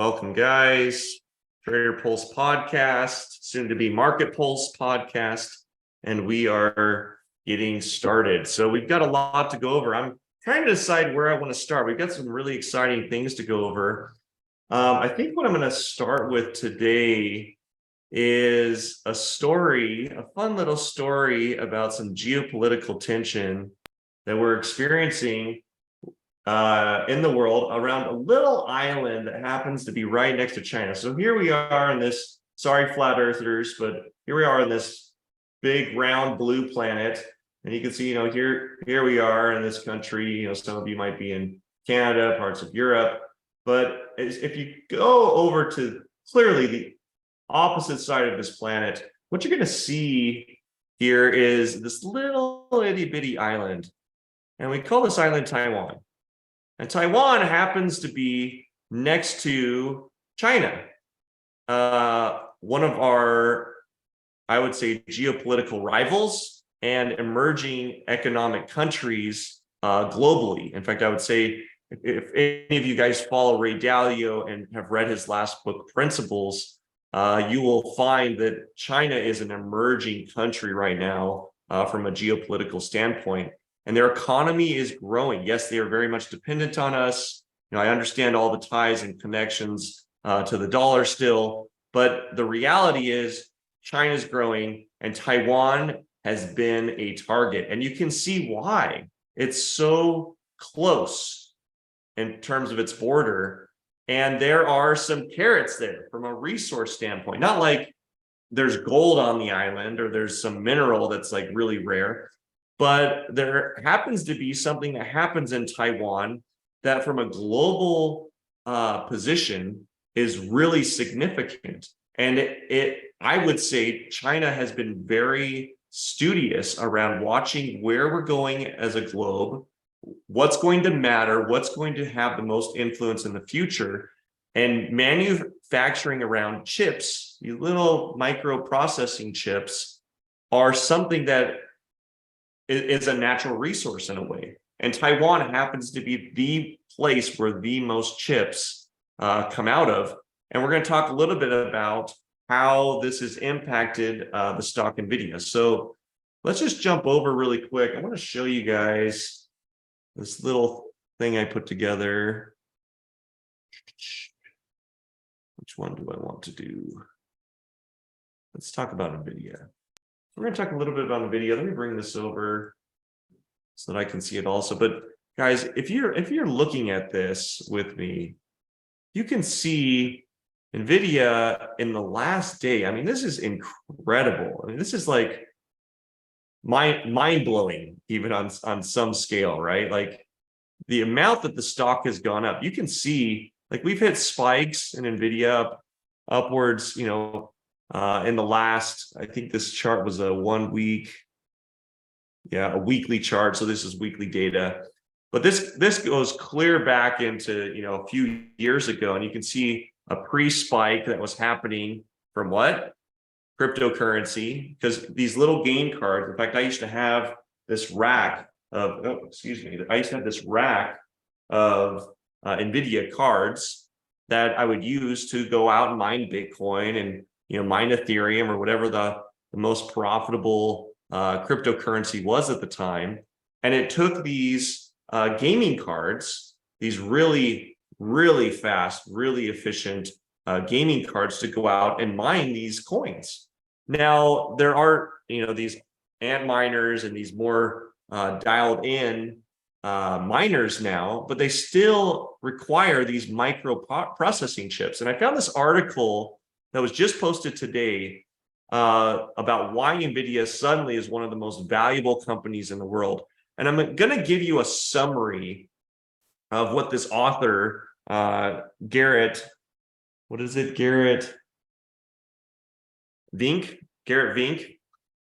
Welcome, guys. Trader Pulse podcast, soon to be Market Pulse podcast, and we are getting started. So we've got a lot to go over. I'm trying to decide where I want to start. We've got some really exciting things to go over. I think what I'm going to start with today is a story, a fun little story about some geopolitical tension that we're experiencing in the world around a little island that happens to be right next to China. So here we are in this, sorry, flat earthers, but here we are in this big round blue planet. And you can see, here we are in this country. Some of you might be in Canada, parts of Europe. But if you go over to clearly the opposite side of this planet, what you're going to see here is this little itty bitty island. And we call this island Taiwan. And Taiwan happens to be next to China, one of our, I would say, geopolitical rivals and emerging economic countries globally. In fact, I would say if any of you guys follow Ray Dalio and have read his last book, Principles, you will find that China is an emerging country right now from a geopolitical standpoint. And their economy is growing. Yes, they are very much dependent on us. I understand all the ties and connections to the dollar still, but the reality is China's growing and Taiwan has been a target. And you can see why. It's so close in terms of its border. And there are some carrots there from a resource standpoint. Not like there's gold on the island or there's some mineral that's like really rare. But there happens to be something that happens in Taiwan that from a global position is really significant. And I would say China has been very studious around watching where we're going as a globe, what's going to matter, what's going to have the most influence in the future. And manufacturing around chips, these little microprocessing chips, are something that is a natural resource in a way. And Taiwan happens to be the place where the most chips come out of. And we're going to talk a little bit about how this has impacted the stock Nvidia. So let's just jump over really quick. I want to show you guys this little thing I put together. Which one do I want to do? Let's talk about Nvidia. We're going to talk a little bit about Nvidia. Let me bring this over so that I can see it also. But guys, if you're looking at this with me, you can see Nvidia in the last day. I mean, this is incredible. I mean, this is like mind-blowing, even on some scale, right? Like the amount that the stock has gone up. You can see, like, we've hit spikes in Nvidia upwards, in the last, I think this chart was a 1 week, a weekly chart. So this is weekly data, but this goes clear back into, a few years ago. And you can see a pre-spike that was happening from what? Cryptocurrency, because these little gain cards, in fact, I used to have this rack of, I used to have this rack of Nvidia cards that I would use to go out and mine Bitcoin and mine Ethereum or whatever the most profitable cryptocurrency was at the time. And it took these gaming cards, these really, really fast, really efficient gaming cards to go out and mine these coins. Now, there are, these ant miners and these more dialed in miners now, but they still require these microprocessing chips. And I found this article that was just posted today about why Nvidia suddenly is one of the most valuable companies in the world. And I'm going to give you a summary of what this author, Garrett Vink,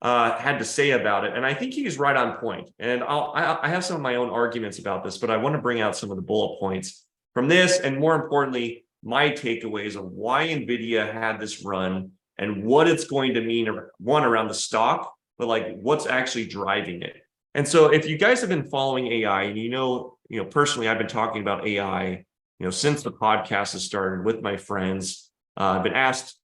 had to say about it. And I think he's right on point. And I have some of my own arguments about this, but I want to bring out some of the bullet points from this. And more importantly, my takeaways of why Nvidia had this run and what it's going to mean, one, around the stock, but like what's actually driving it. And so if you guys have been following AI, and personally, I've been talking about AI since the podcast has started with my friends, I've been asked,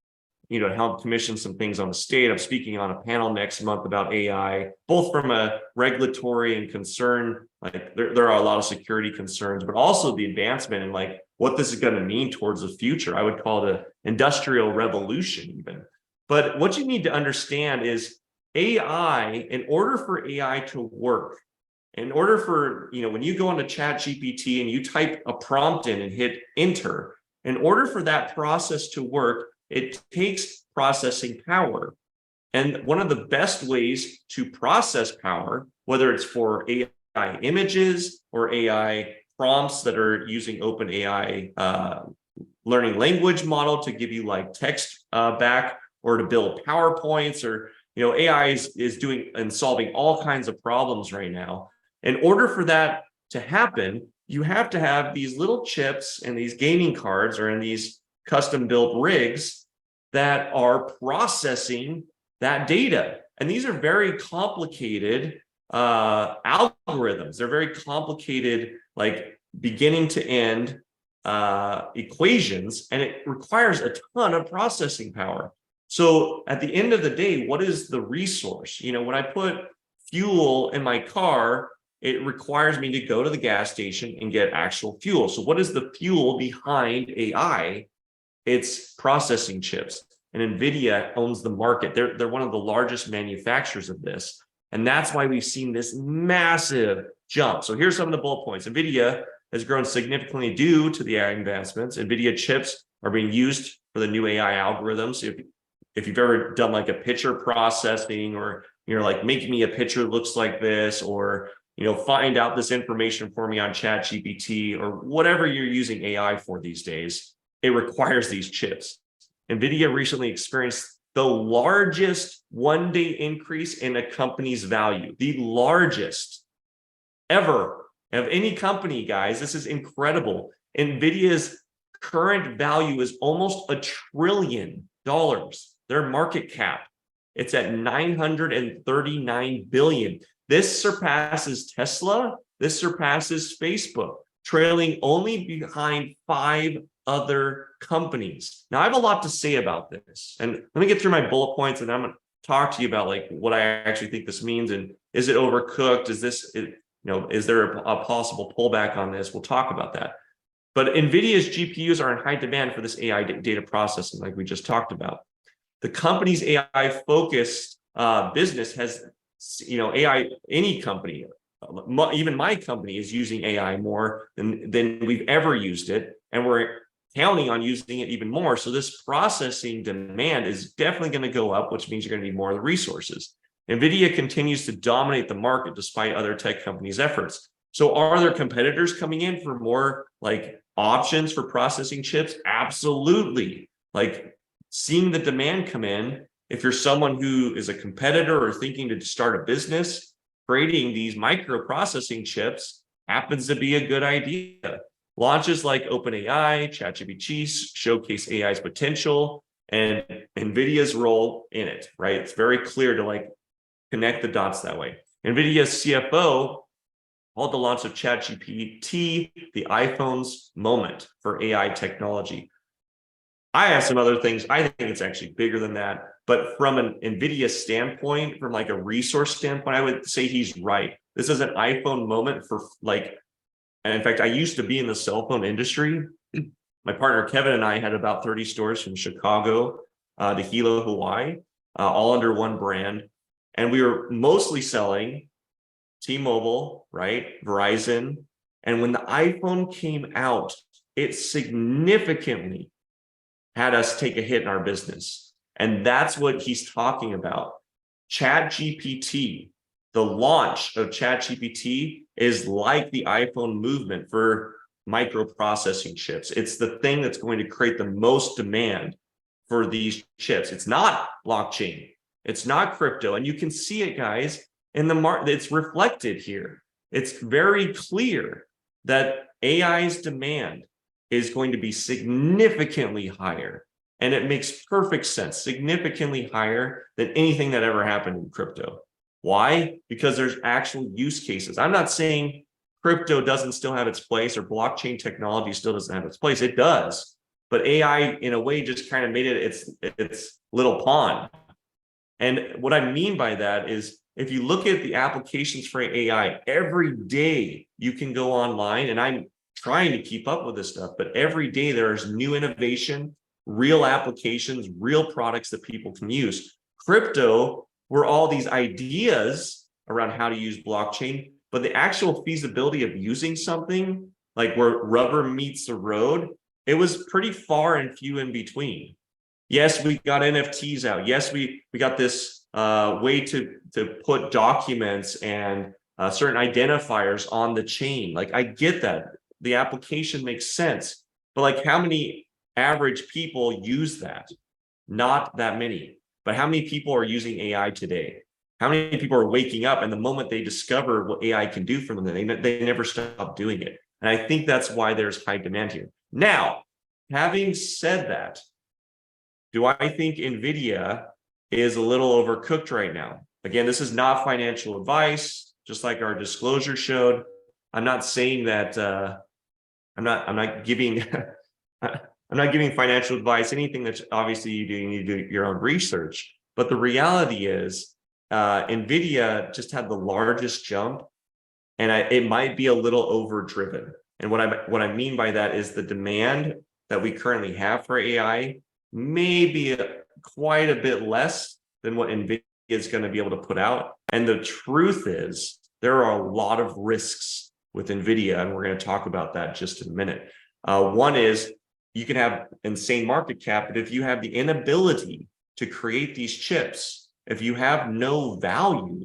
to help commission some things on the state. I'm speaking on a panel next month about AI, both from a regulatory and concern, like there are a lot of security concerns, but also the advancement and like what this is going to mean towards the future. I would call it an industrial revolution even. But what you need to understand is AI, in order for AI to work, in order for, when you go into ChatGPT and you type a prompt in and hit enter, in order for that process to work, it takes processing power. And one of the best ways to process power, whether it's for AI images or AI prompts that are using OpenAI learning language model to give you like text back, or to build PowerPoints, or AI is doing and solving all kinds of problems right now. In order for that to happen, you have to have these little chips and these gaming cards or in these custom built rigs that are processing that data. And these are very complicated algorithms. They're very complicated, like beginning to end equations, and it requires a ton of processing power. So at the end of the day, what is the resource? When I put fuel in my car, it requires me to go to the gas station and get actual fuel. So what is the fuel behind AI? It's processing chips, and Nvidia owns the market. They're one of the largest manufacturers of this, and that's why we've seen this massive jump. So here's some of the bullet points. Nvidia has grown significantly due to the AI advancements. Nvidia chips are being used for the new AI algorithms. If you've ever done like a picture processing, or you're like, make me a picture that looks like this, or find out this information for me on ChatGPT, or whatever you're using AI for these days, it requires these chips. Nvidia recently experienced the largest one-day increase in a company's value, the largest ever of any company, guys. This is incredible. Nvidia's current value is almost $1 trillion. Their market cap, it's at 939 billion. This surpasses Tesla. This surpasses Facebook, trailing only behind 5 other companies. Now, I have a lot to say about this, and let me get through my bullet points, and I'm going to talk to you about like what I actually think this means, and is it overcooked? Is there a possible pullback on this? We'll talk about that. But Nvidia's GPUs are in high demand for this AI data processing, like we just talked about. The company's AI focused business has, AI, any company, even my company, is using AI more than we've ever used it, and we're counting on using it even more. So this processing demand is definitely going to go up, which means you're going to need more of the resources. Nvidia continues to dominate the market despite other tech companies' efforts. So are there competitors coming in for more like options for processing chips? Absolutely. Like seeing the demand come in, if you're someone who is a competitor or thinking to start a business, creating these microprocessing chips happens to be a good idea. Launches like OpenAI, ChatGPT showcase AI's potential and Nvidia's role in it, right? It's very clear to like connect the dots that way. Nvidia's CFO called the launch of ChatGPT the iPhone's moment for AI technology. I have some other things. I think it's actually bigger than that. But from an Nvidia standpoint, from like a resource standpoint, I would say he's right. This is an iPhone moment for like, and in fact, I used to be in the cell phone industry. My partner, Kevin, and I had about 30 stores from Chicago to Hilo, Hawaii, all under one brand. And we were mostly selling T-Mobile, right? Verizon. And when the iPhone came out, it significantly had us take a hit in our business. And that's what he's talking about. ChatGPT, the launch of ChatGPT is like the iPhone movement for microprocessing chips. It's the thing that's going to create the most demand for these chips. It's not blockchain. It's not crypto. And you can see it, guys, in the market. It's reflected here. It's very clear that AI's demand is going to be significantly higher. And it makes perfect sense, significantly higher than anything that ever happened in crypto. Why? Because there's actual use cases. I'm not saying crypto doesn't still have its place, or blockchain technology still doesn't have its place. It does, but AI in a way just kind of made it its little pond. And what I mean by that is, if you look at the applications for AI, every day you can go online, and I'm trying to keep up with this stuff, but every day there's new innovation, real applications, real products that people can use. Crypto were all these ideas around how to use blockchain, but the actual feasibility of using something, like where rubber meets the road, it was pretty far and few in between. Yes, we got NFTs out. Yes, we got this way to put documents and certain identifiers on the chain. Like, I get that. The application makes sense. But like, how many average people use that? Not that many. But how many people are using AI today? How many people are waking up, and the moment they discover what AI can do for them, they never stop doing it? And I think that's why there's high demand here. Now, having said that, do I think Nvidia is a little overcooked right now? Again, this is not financial advice, just like our disclosure showed. I'm not saying that I'm not giving I'm not giving financial advice. Anything that obviously you need to do your own research. But the reality is, Nvidia just had the largest jump, and it might be a little overdriven. And what I mean by that is, the demand that we currently have for AI may be quite a bit less than what Nvidia is going to be able to put out. And the truth is, there are a lot of risks with Nvidia, and we're going to talk about that just in a minute. One is, you can have insane market cap, but if you have the inability to create these chips, if you have no value,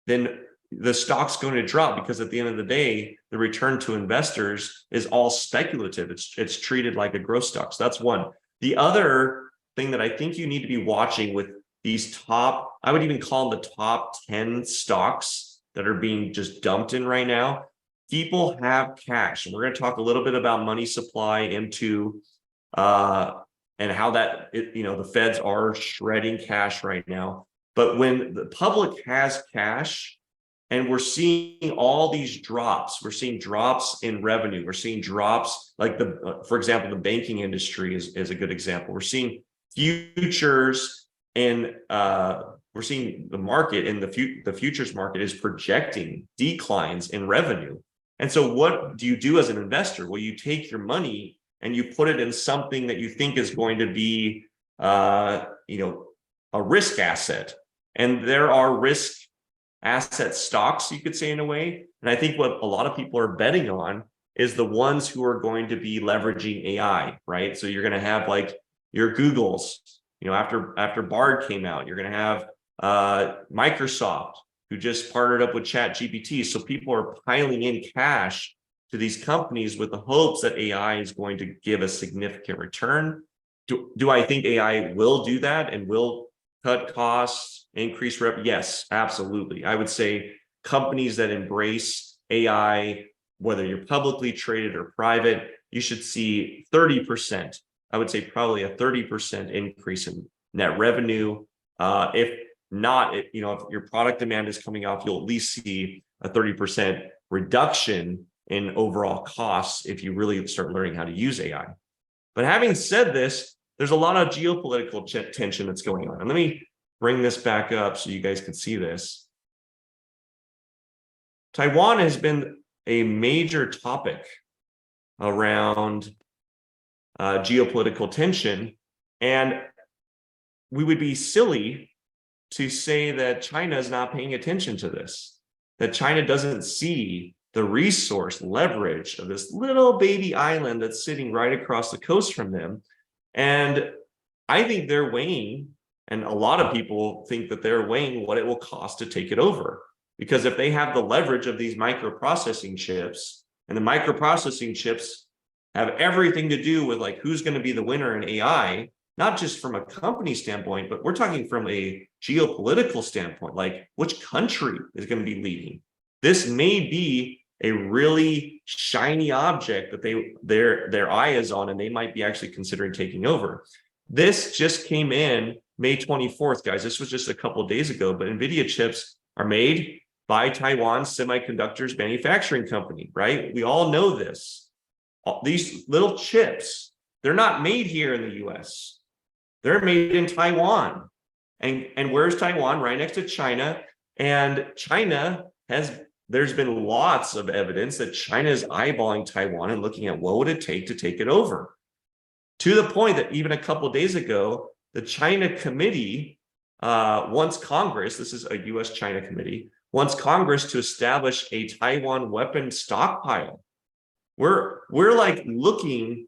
then the stock's going to drop, because at the end of the day, the return to investors is all speculative. It's treated like a growth stock. So that's one. The other thing that I think you need to be watching with these top, I would even call them the top 10 stocks that are being just dumped in right now. People have cash, and we're going to talk a little bit about money supply into and how that, the feds are shredding cash right now. But when the public has cash, and we're seeing all these drops, we're seeing drops in revenue, we're seeing drops, like for example, the banking industry is a good example. We're seeing futures, and we're seeing the market in the futures market is projecting declines in revenue. And so what do you do as an investor? Well, you take your money and you put it in something that you think is going to be, a risk asset. And there are risk asset stocks, you could say, in a way. And I think what a lot of people are betting on is the ones who are going to be leveraging AI, right? So you're going to have like your Googles, after Bard came out, you're going to have Microsoft, who just partnered up with ChatGPT. So people are piling in cash to these companies with the hopes that AI is going to give a significant return. Do I think AI will do that and will cut costs, increase revenue? Yes, absolutely. I would say companies that embrace AI, whether you're publicly traded or private, you should see 30%. I would say probably a 30% increase in net revenue. If not, if your product demand is coming off, you'll at least see a 30% reduction in overall costs if you really start learning how to use AI. But having said this, there's a lot of geopolitical tension that's going on. And let me bring this back up so you guys can see this. Taiwan has been a major topic around geopolitical tension, and we would be silly to say that China is not paying attention to this, that China doesn't see the resource leverage of this little baby island that's sitting right across the coast from them. And I think they're weighing, and a lot of people think that they're weighing what it will cost to take it over. Because if they have the leverage of these microprocessing chips, and the microprocessing chips have everything to do with like who's going to be the winner in AI, not just from a company standpoint, but we're talking from a geopolitical standpoint, like which country is going to be leading. This may be a really shiny object that their eye is on, and they might be actually considering taking over. This just came in May 24th, guys. This was just a couple of days ago, but Nvidia chips are made by Taiwan Semiconductors Manufacturing Company, right? We all know this. These little chips, they're not made here in the US. They're made in Taiwan. And where's Taiwan? Right next to China. And there's been lots of evidence that China is eyeballing Taiwan and looking at what would it take to take it over. To the point that even a couple of days ago, the China committee wants Congress, this is a US-China committee, wants Congress to establish a Taiwan weapon stockpile. We're like looking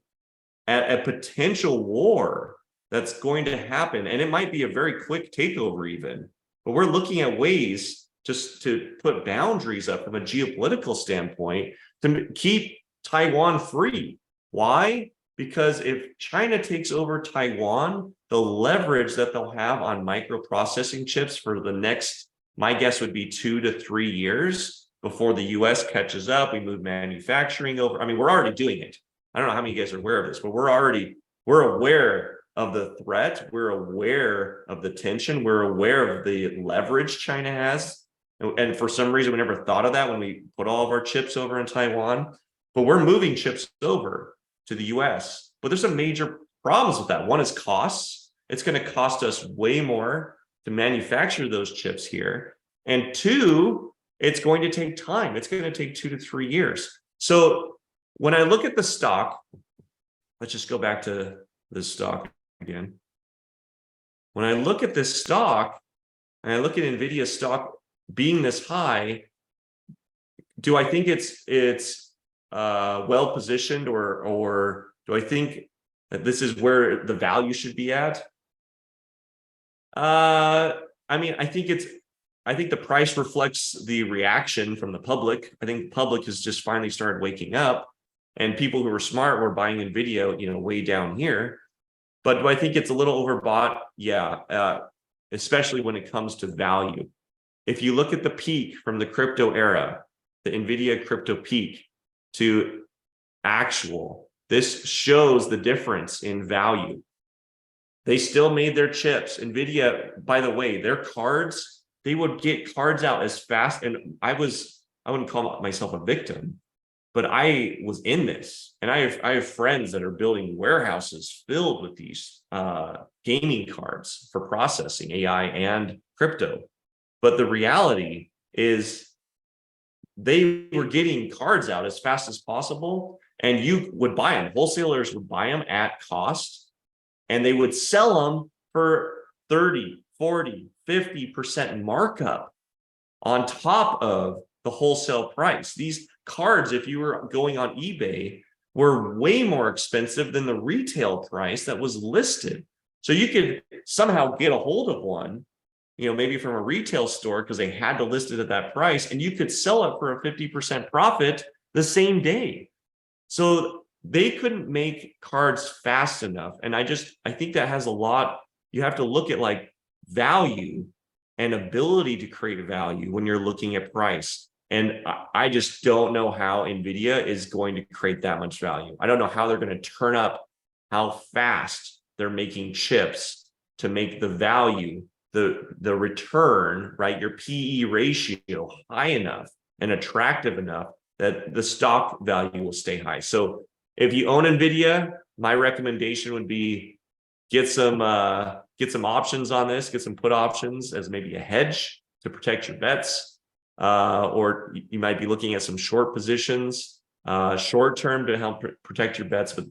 at a potential war that's going to happen, and it might be a very quick takeover even, but we're looking at ways just to put boundaries up from a geopolitical standpoint to keep Taiwan free. Why? Because if China takes over Taiwan, the leverage that they'll have on microprocessing chips for the next, my guess would be 2 to 3 years before the US catches up, we move manufacturing over. I mean, we're already doing it. I don't know how many of you guys are aware of this, but we're aware of the threat. We're aware of the tension. We're aware of the leverage China has. And for some reason, we never thought of that when we put all of our chips over in Taiwan, but we're moving chips over to the US. But there's some major problems with that. One is costs. It's going to cost us way more to manufacture those chips here. And two, it's going to take time. It's going to take 2 to 3 years. So when I look at the stock, let's just go back to this stock again. When I look at this stock and I look at Nvidia stock being this high, do I think it's well positioned, or do I think that this is where the value should be at? I mean, I think the price reflects the reaction from the public. I think the public has just finally started waking up, and people who are smart were buying Nvidia, way down here. But do I think it's a little overbought? Yeah, especially when it comes to value. If you look at the peak from the crypto era, the Nvidia crypto peak to actual, this shows the difference in value. They still made their chips. Nvidia, by the way, their cards, they would get cards out as fast. And I wouldn't call myself a victim, but I was in this. And I have friends that are building warehouses filled with these gaming cards for processing AI and crypto. But the reality is they were getting cards out as fast as possible, and you would buy them. Wholesalers would buy them at cost, and they would sell them for 30, 40, 50% markup on top of the wholesale price. These cards, if you were going on eBay, were way more expensive than the retail price that was listed. So you could somehow get a hold of one, maybe from a retail store because they had to list it at that price, and you could sell it for a 50% profit the same day. So they couldn't make cards fast enough. And I think that has a lot. You have to look at like value and ability to create value when you're looking at price. And I just don't know how Nvidia is going to create that much value. I don't know how they're going to turn up how fast they're making chips to make the value, the return, right? Your PE ratio high enough and attractive enough that the stock value will stay high. So if you own Nvidia, my recommendation would be get some options on this, get some put options as maybe a hedge to protect your bets. Or you might be looking at some short positions, short term to help protect your bets. But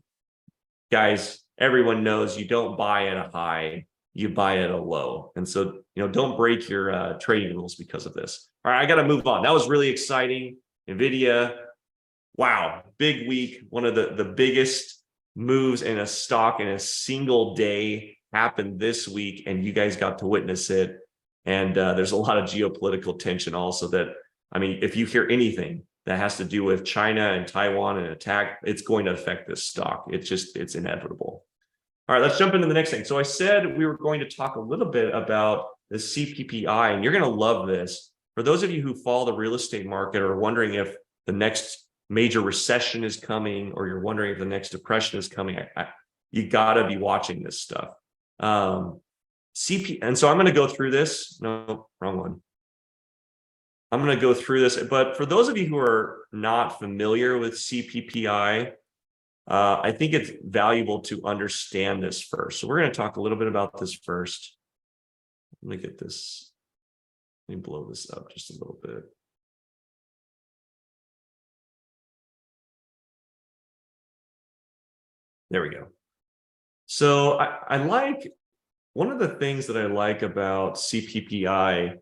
guys, everyone knows you don't buy at a high, you buy at a low. And so, don't break your trading rules because of this. All right, I got to move on. That was really exciting. Nvidia, wow, big week. One of the biggest moves in a stock in a single day happened this week, and you guys got to witness it. And there's a lot of geopolitical tension also that, if you hear anything that has to do with China and Taiwan and attack, it's going to affect this stock. It's inevitable. All right, let's jump into the next thing. So I said we were going to talk a little bit about the CPPI, and you're going to love this. For those of you who follow the real estate market or are wondering if the next major recession is coming, or you're wondering if the next depression is coming, you got to be watching this stuff. And so I'm going to go through this. No, wrong one. I'm going to go through this, but for those of you who are not familiar with CPPI, I think it's valuable to understand this first. So we're going to talk a little bit about this first. Let me get this. Let me blow this up just a little bit. There we go. So I like, one of the things that I like about CPPI,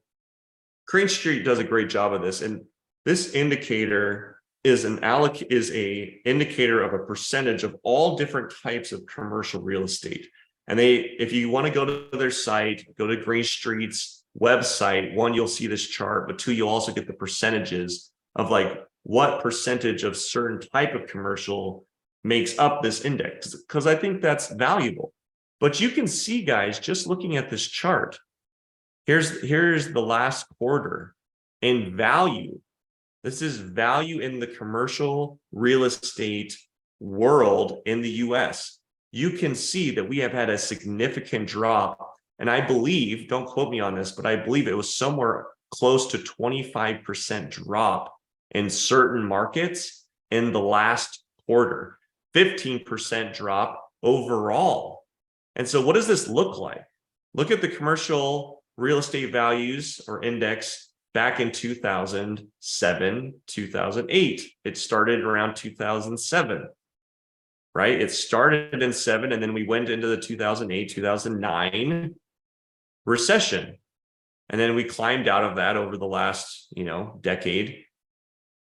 GreenChart does a great job of this, and this indicator is a indicator of a percentage of all different types of commercial real estate. And if you want to go to their site, go to GreenChart's website, one, you'll see this chart, but two, you'll also get the percentages of like what percentage of certain type of commercial makes up this index, because I think that's valuable. But you can see, guys, just looking at this chart, here's the last quarter in value. This is value in the commercial real estate world in the US. You can see that we have had a significant drop. And I believe, don't quote me on this, but I believe it was somewhere close to 25% drop in certain markets in the last quarter, 15% drop overall. And so what does this look like? Look at the commercial real estate values or index back in 2007, 2008. It started around 2007, right? It started in 7, and then we went into the 2008, 2009 recession. And then we climbed out of that over the last, decade.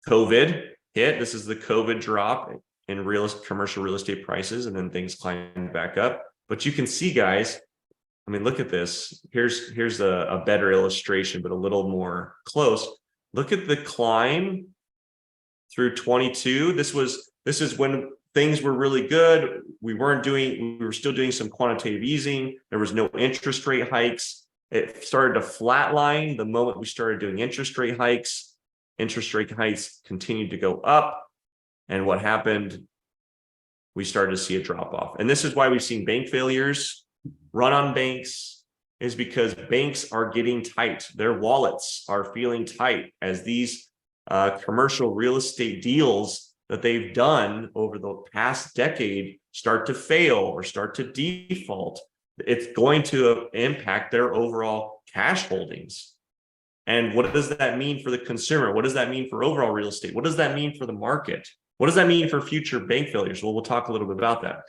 COVID hit. This is the COVID drop in commercial real estate prices, and then things climbed back up. But you can see, guys, I mean, look at this. Here's a better illustration, but a little more close. Look at the climb through 22. This is when things were really good. We were still doing some quantitative easing. There was no interest rate hikes. It started to flatline the moment we started doing interest rate hikes. Interest rate hikes continued to go up. And what happened? We started to see a drop off. And this is why we've seen bank failures run on banks, is because banks are getting tight. Their wallets are feeling tight as these commercial real estate deals that they've done over the past decade start to fail or start to default. It's going to impact their overall cash holdings. And what does that mean for the consumer? What does that mean for overall real estate? What does that mean for the market? What does that mean for future bank failures? Well, we'll talk a little bit about that.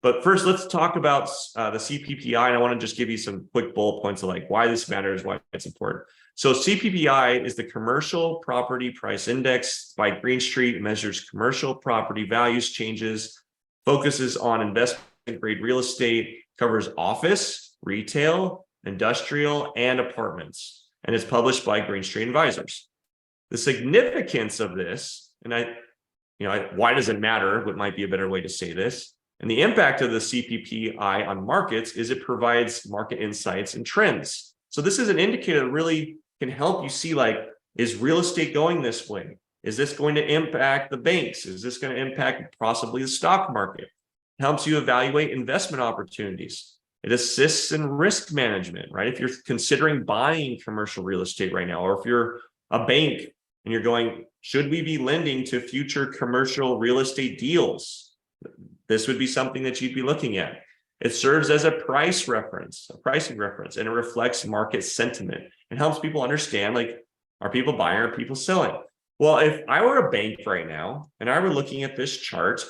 But first, let's talk about the CPPI. And I want to just give you some quick bullet points of like why this matters, why it's important. So CPPI is the Commercial Property Price Index by GreenChart. It measures commercial property values changes, focuses on investment grade real estate, covers office, retail, industrial, and apartments, and is published by GreenChart Advisors. The significance of this, and why does it matter? What might be a better way to say this? And the impact of the CPPI on markets is it provides market insights and trends. So this is an indicator that really can help you see, like, is real estate going this way? Is this going to impact the banks? Is this going to impact possibly the stock market? It helps you evaluate investment opportunities. It assists in risk management, right? If you're considering buying commercial real estate right now, or if you're a bank and you're going, should we be lending to future commercial real estate deals? This would be something that you'd be looking at. It serves as a pricing reference, and it reflects market sentiment and helps people understand, like, are people buying, are people selling? Well, if I were a bank right now and I were looking at this chart,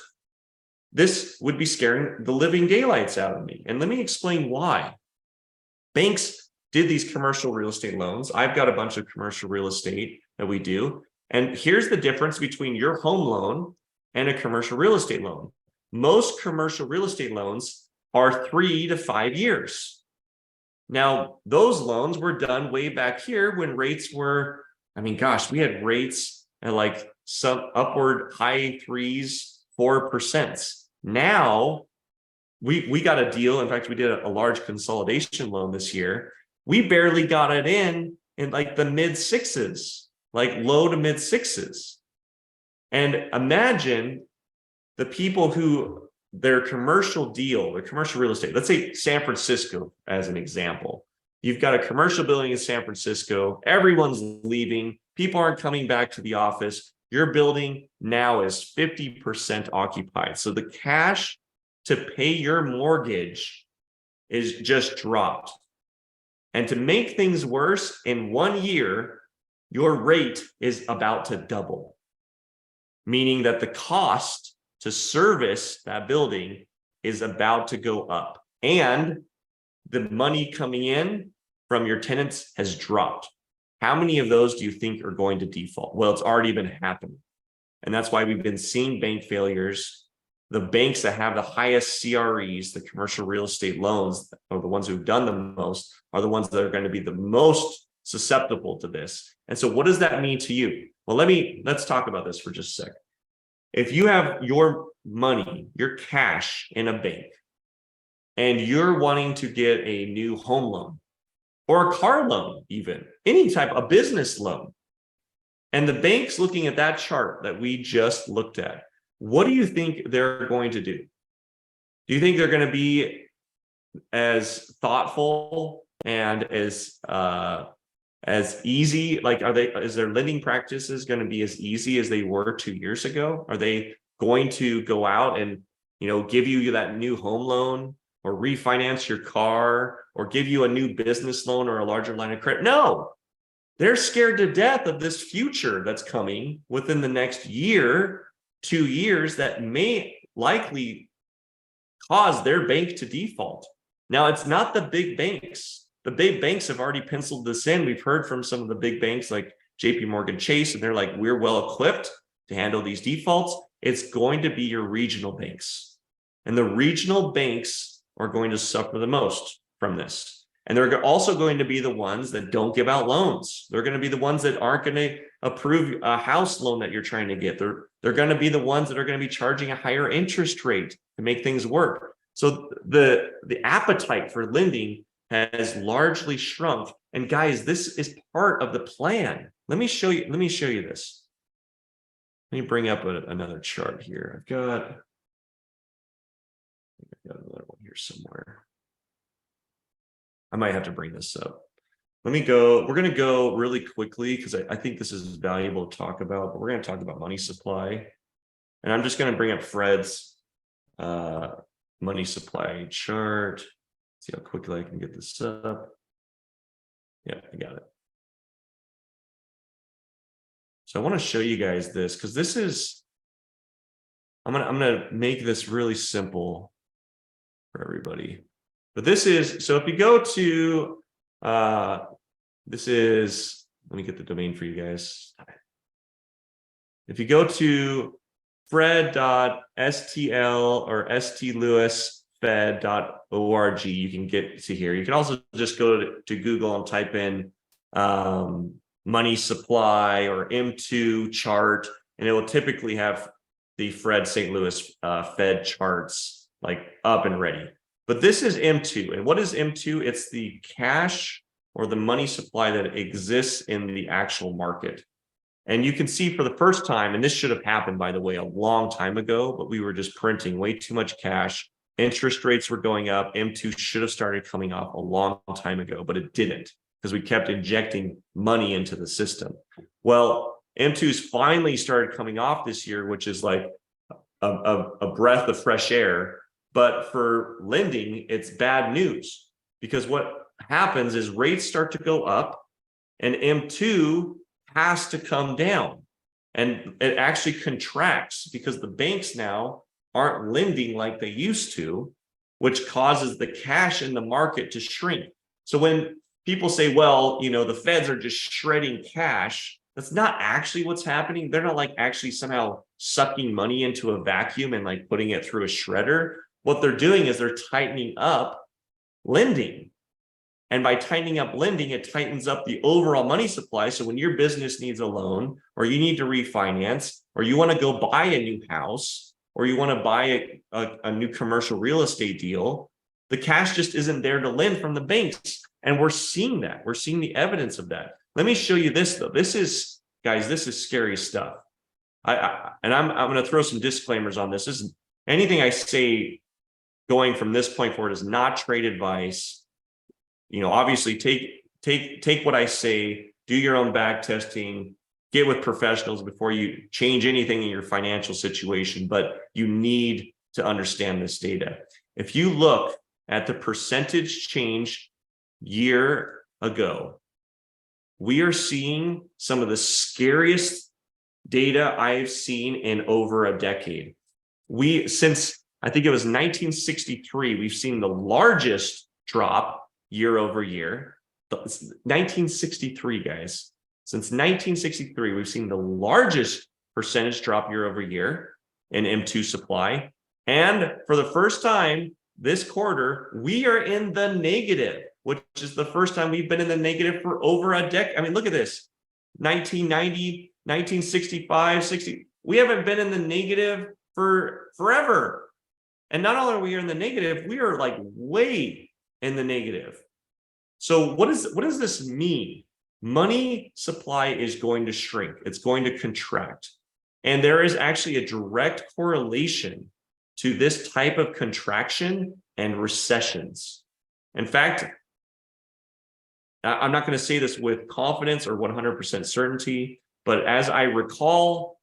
this would be scaring the living daylights out of me. And let me explain why. Banks did these commercial real estate loans. I've got a bunch of commercial real estate that we do. And here's the difference between your home loan and a commercial real estate loan. Most commercial real estate loans are 3 to 5 years. Now, those loans were done way back here when rates were, we had rates at like some upward high 3s, 4%. Now, we got a deal. In fact, we did a large consolidation loan this year. We barely got it in like the mid 6s, like low to mid 6s. And imagine the people who their commercial real estate, let's say San Francisco as an example. You've got a commercial building in San Francisco, everyone's leaving, People aren't coming back to the office. Your building now is 50% occupied. So the cash to pay your mortgage is just dropped. And to make things worse, in 1 year, your rate is about to double, meaning that the cost to service that building is about to go up. And the money coming in from your tenants has dropped. How many of those do you think are going to default? Well, it's already been happening. And that's why we've been seeing bank failures. The banks that have the highest CREs, the commercial real estate loans, or the ones who've done the most, are the ones that are going to be the most susceptible to this. And so what does that mean to you? Well, let's talk about this for just a second. If you have your money, your cash in a bank, and you're wanting to get a new home loan or a car loan, even any type of business loan, and the bank's looking at that chart that we just looked at, what do you think they're going to do? Do you think they're going to be as thoughtful and as easy? Like, is their lending practices going to be as easy as they were 2 years ago? Are they going to go out and, give you that new home loan, or refinance your car, or give you a new business loan or a larger line of credit? No, they're scared to death of this future that's coming within the next year, 2 years, that may likely cause their bank to default. Now, it's not the big banks. The big banks have already penciled this in. We've heard from some of the big banks like JP Chase, and they're like, we're well equipped to handle these defaults. It's going to be your regional banks. And the regional banks are going to suffer the most from this. And they're also going to be the ones that don't give out loans. They're going to be the ones that aren't going to approve a house loan that you're trying to get. They're going to be the ones that are going to be charging a higher interest rate to make things work. So the appetite for lending has largely shrunk. And guys, this is part of the plan. Let me show you this. Let me bring up another chart here. I've got another one here somewhere. I might have to bring this up. We're going to go really quickly because I think this is valuable to talk about, but we're going to talk about money supply. And I'm just going to bring up Fred's money supply chart. See how quickly I can get this up. Yeah, I got it. So I want to show you guys this because this is, I'm gonna make this really simple for everybody. But this is, so if you go to, this is, let me get the domain for you guys. If you go to fred.stl or stlewisfed.org, you can get to here. You can also just go to Google and type in money supply or M2 chart, and it will typically have the Fred St. Louis Fed charts like up and ready. But this is M2. And what is M2? It's the cash or the money supply that exists in the actual market. And you can see for the first time, and this should have happened, by the way, a long time ago, but we were just printing way too much cash. Interest rates were going up. M2 should have started coming off a long time ago, but it didn't because we kept injecting money into the system. Well, M2's finally started coming off this year, which is like a breath of fresh air. But for lending, it's bad news because what happens is rates start to go up and M2 has to come down, and it actually contracts because the banks now aren't lending like they used to, which causes the cash in the market to shrink. So when people say, well, the feds are just shredding cash, that's not actually what's happening. They're not like actually somehow sucking money into a vacuum and like putting it through a shredder. What they're doing is they're tightening up lending. And by tightening up lending, it tightens up the overall money supply. So when your business needs a loan, or you need to refinance, or you want to go buy a new house, or you want to buy a new commercial real estate deal, the cash just isn't there to lend from the banks. And we're seeing that. We're seeing the evidence of that. Let me show you this, though. This is, guys, this is scary stuff. I'm going to throw some disclaimers on this. This is anything I say going from this point forward is not trade advice. Obviously take what I say, do your own back testing, get with professionals before you change anything in your financial situation, but you need to understand this data. If you look at the percentage change year ago, we are seeing some of the scariest data I've seen in over a decade. Since I think it was 1963, we've seen the largest drop year over year. 1963, guys. Since 1963, we've seen the largest percentage drop year over year in M2 supply. And for the first time this quarter, we are in the negative, which is the first time we've been in the negative for over a decade. I mean, look at this. 1990, 1965, 60. We haven't been in the negative for forever. And not only are we in the negative, we are like way in the negative. So what does this mean? Money supply is going to shrink. It's going to contract. And there is actually a direct correlation to this type of contraction and recessions. In fact, I'm not going to say this with confidence or 100% certainty, but as I recall,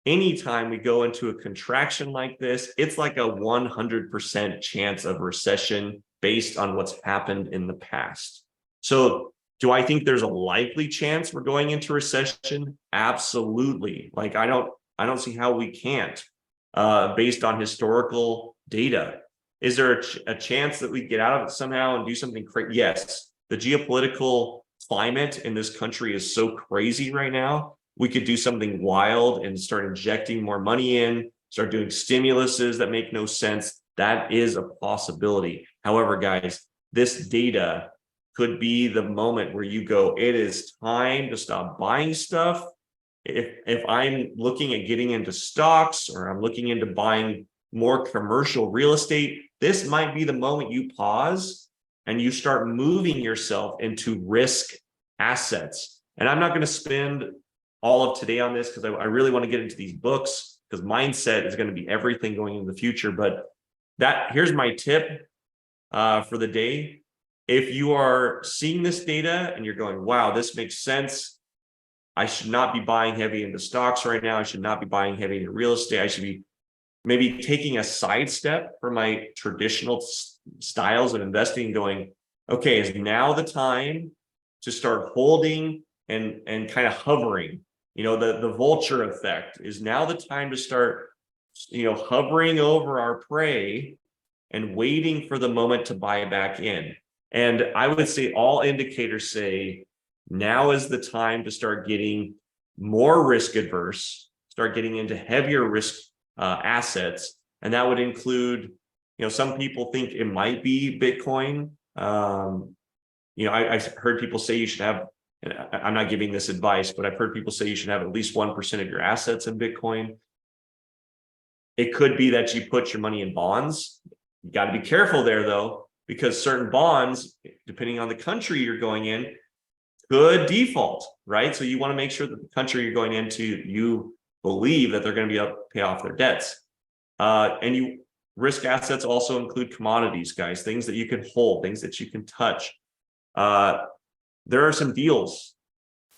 anytime we go into a contraction like this, it's like a 100% chance of recession based on what's happened in the past. So do I think there's a likely chance we're going into recession? Absolutely. Like I don't see how we can't, based on historical data. Is there a chance that we get out of it somehow and do something crazy? Yes. The geopolitical climate in this country is so crazy right now. We could do something wild and start injecting more money in, start doing stimuluses that make no sense. That is a possibility. However, guys, this data could be the moment where you go, it is time to stop buying stuff. If I'm looking at getting into stocks or I'm looking into buying more commercial real estate, this might be the moment you pause and you start moving yourself into risk assets. And I'm not going to spend all of today on this because I really want to get into these books because mindset is going to be everything going into the future. But here's my tip for the day. If you are seeing this data and you're going, wow, this makes sense. I should not be buying heavy into stocks right now. I should not be buying heavy into real estate. I should be maybe taking a sidestep from my traditional styles of investing, going, okay, is now the time to start holding and kind of hovering? You know, the vulture effect is now the time to start, hovering over our prey and waiting for the moment to buy back in. And I would say all indicators say now is the time to start getting more risk adverse, start getting into heavier risk assets. And that would include, some people think it might be Bitcoin. I've heard people say you should have, and I'm not giving this advice, but I've heard people say you should have at least 1% of your assets in Bitcoin. It could be that you put your money in bonds. You got to be careful there though, because certain bonds, depending on the country you're going in, could default, right? So you want to make sure that the country you're going into, you believe that they're going to be able to pay off their debts. Risk assets also include commodities, guys, things that you can hold, things that you can touch. There are some deals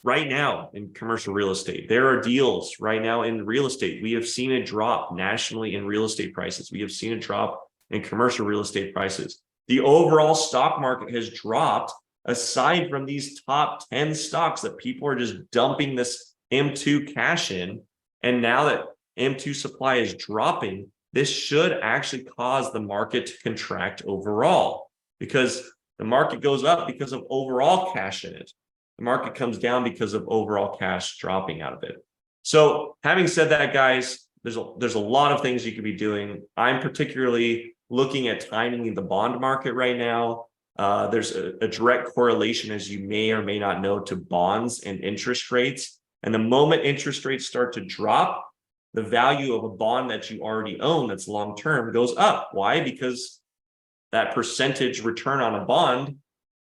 right now in commercial real estate. There are deals right now in real estate. We have seen a drop nationally in real estate prices. We have seen a drop in commercial real estate prices. The overall stock market has dropped aside from these top 10 stocks that people are just dumping this M2 cash in. And now that M2 supply is dropping, this should actually cause the market to contract overall, because the market goes up because of overall cash in it. The market comes down because of overall cash dropping out of it. So having said that, guys, there's a lot of things you could be doing. I'm particularly looking at timing the bond market right now. There's a direct correlation, as you may or may not know, to bonds and interest rates. And the moment interest rates start to drop, the value of a bond that you already own that's long-term goes up. Why? Because that percentage return on a bond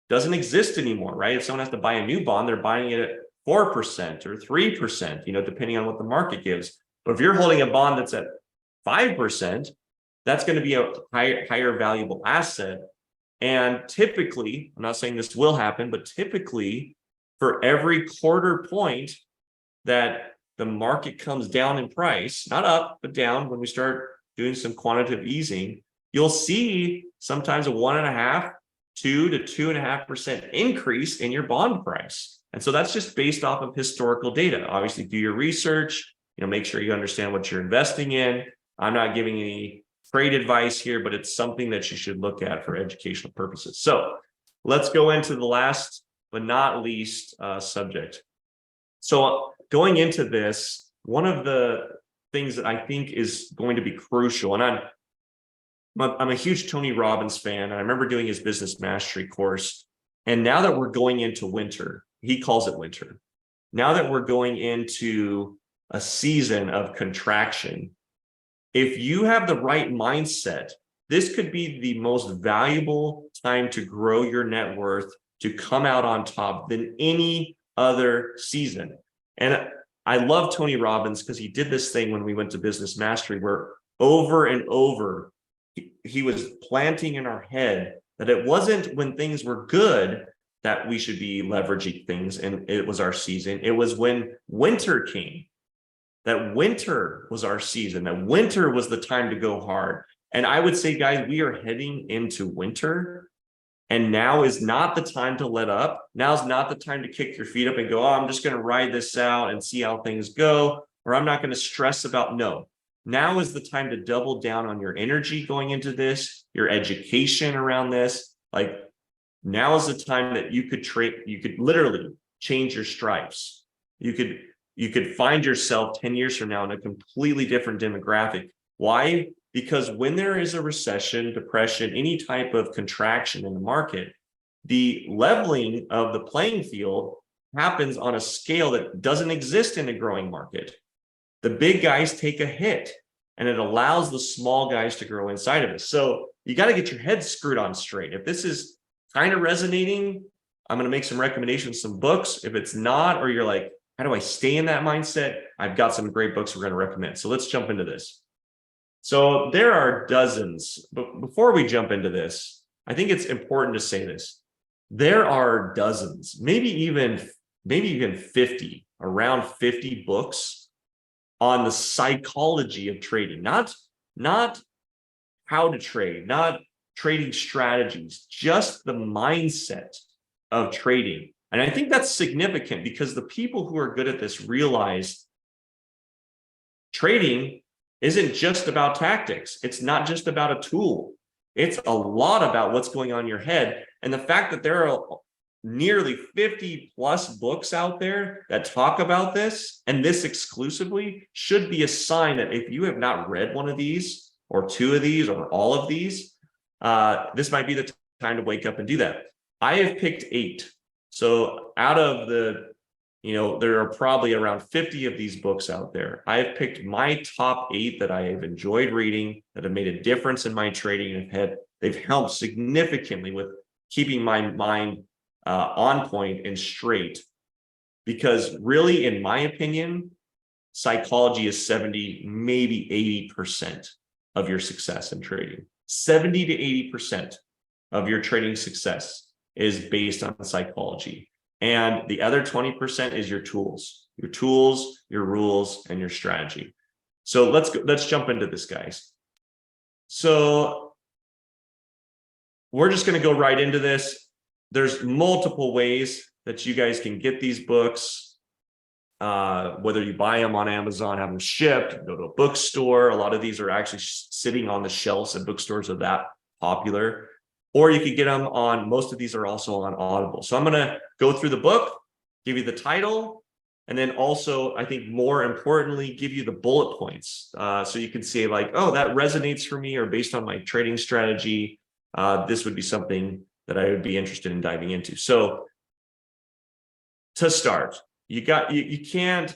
doesn't exist anymore, right? If someone has to buy a new bond, they're buying it at 4% or 3%, depending on what the market gives. But if you're holding a bond that's at 5%, that's going to be a higher valuable asset. And typically, I'm not saying this will happen, but typically for every quarter point that the market comes down in price, not up, but down when we start doing some quantitative easing, you'll see sometimes a 1.5, 2 to 2.5% increase in your bond price. And so that's just based off of historical data. Obviously, do your research, make sure you understand what you're investing in. I'm not giving any trade advice here, but it's something that you should look at for educational purposes. So let's go into the last but not least subject. So going into this, one of the things that I think is going to be crucial, and I'm a huge Tony Robbins fan, and I remember doing his business mastery course. And now that we're going into winter, he calls it winter. Now that we're going into a season of contraction, if you have the right mindset, this could be the most valuable time to grow your net worth, to come out on top than any other season. And I love Tony Robbins because he did this thing when we went to business mastery where over and over, he was planting in our head that it wasn't when things were good that we should be leveraging things and it was our season. It was when winter came, that winter was our season, that winter was the time to go hard. And I would say, guys, we are heading into winter, and now is not the time to let up. Now is not the time to kick your feet up and go, oh, I'm just going to ride this out and see how things go, or I'm not going to stress about. No. Now is the time to double down on your energy going into this, your education around this. Like, now is the time that you could trade, you could literally change your stripes. You could find yourself 10 years from now in a completely different demographic. Why? Because when there is a recession, depression, any type of contraction in the market, the leveling of the playing field happens on a scale that doesn't exist in a growing market. The big guys take a hit, and it allows the small guys to grow inside of it. So you got to get your head screwed on straight. If this is kind of resonating, I'm going to make some recommendations, some books. If it's not, or you're like, how do I stay in that mindset? I've got some great books we're going to recommend. So let's jump into this. So there are dozens, but before we jump into this, I think it's important to say this. There are dozens, maybe even 50, around 50 books on the psychology of trading, not how to trade, not trading strategies, just the mindset of trading. And I think that's significant because the people who are good at this realize trading isn't just about tactics. It's not just about a tool. It's a lot about what's going on in your head. And the fact that there are nearly 50 plus books out there that talk about this, and this exclusively, should be a sign that if you have not read one of these or two of these or all of these, this might be the time to wake up and do that. I have picked 8. So out of the, there are probably around 50 of these books out there. I have picked my top 8 that I have enjoyed reading, that have made a difference in my trading, and they've helped significantly with keeping my mind on point and straight. Because really, in my opinion, psychology is 70, maybe 80% of your success in trading. 70 to 80% of your trading success is based on psychology. And the other 20% is your tools, your rules, and your strategy. So let's jump into this, guys. So we're just going to go right into this. There's multiple ways that you guys can get these books, whether you buy them on Amazon, have them shipped, go to a bookstore. A lot of these are actually sitting on the shelves at bookstores are that popular. Or you could get them on, most of these are also on Audible. So I'm going to go through the book, give you the title, and then also, I think more importantly, give you the bullet points. So you can say like, oh, that resonates for me, or based on my trading strategy, this would be something that I would be interested in diving into. So to start, you can't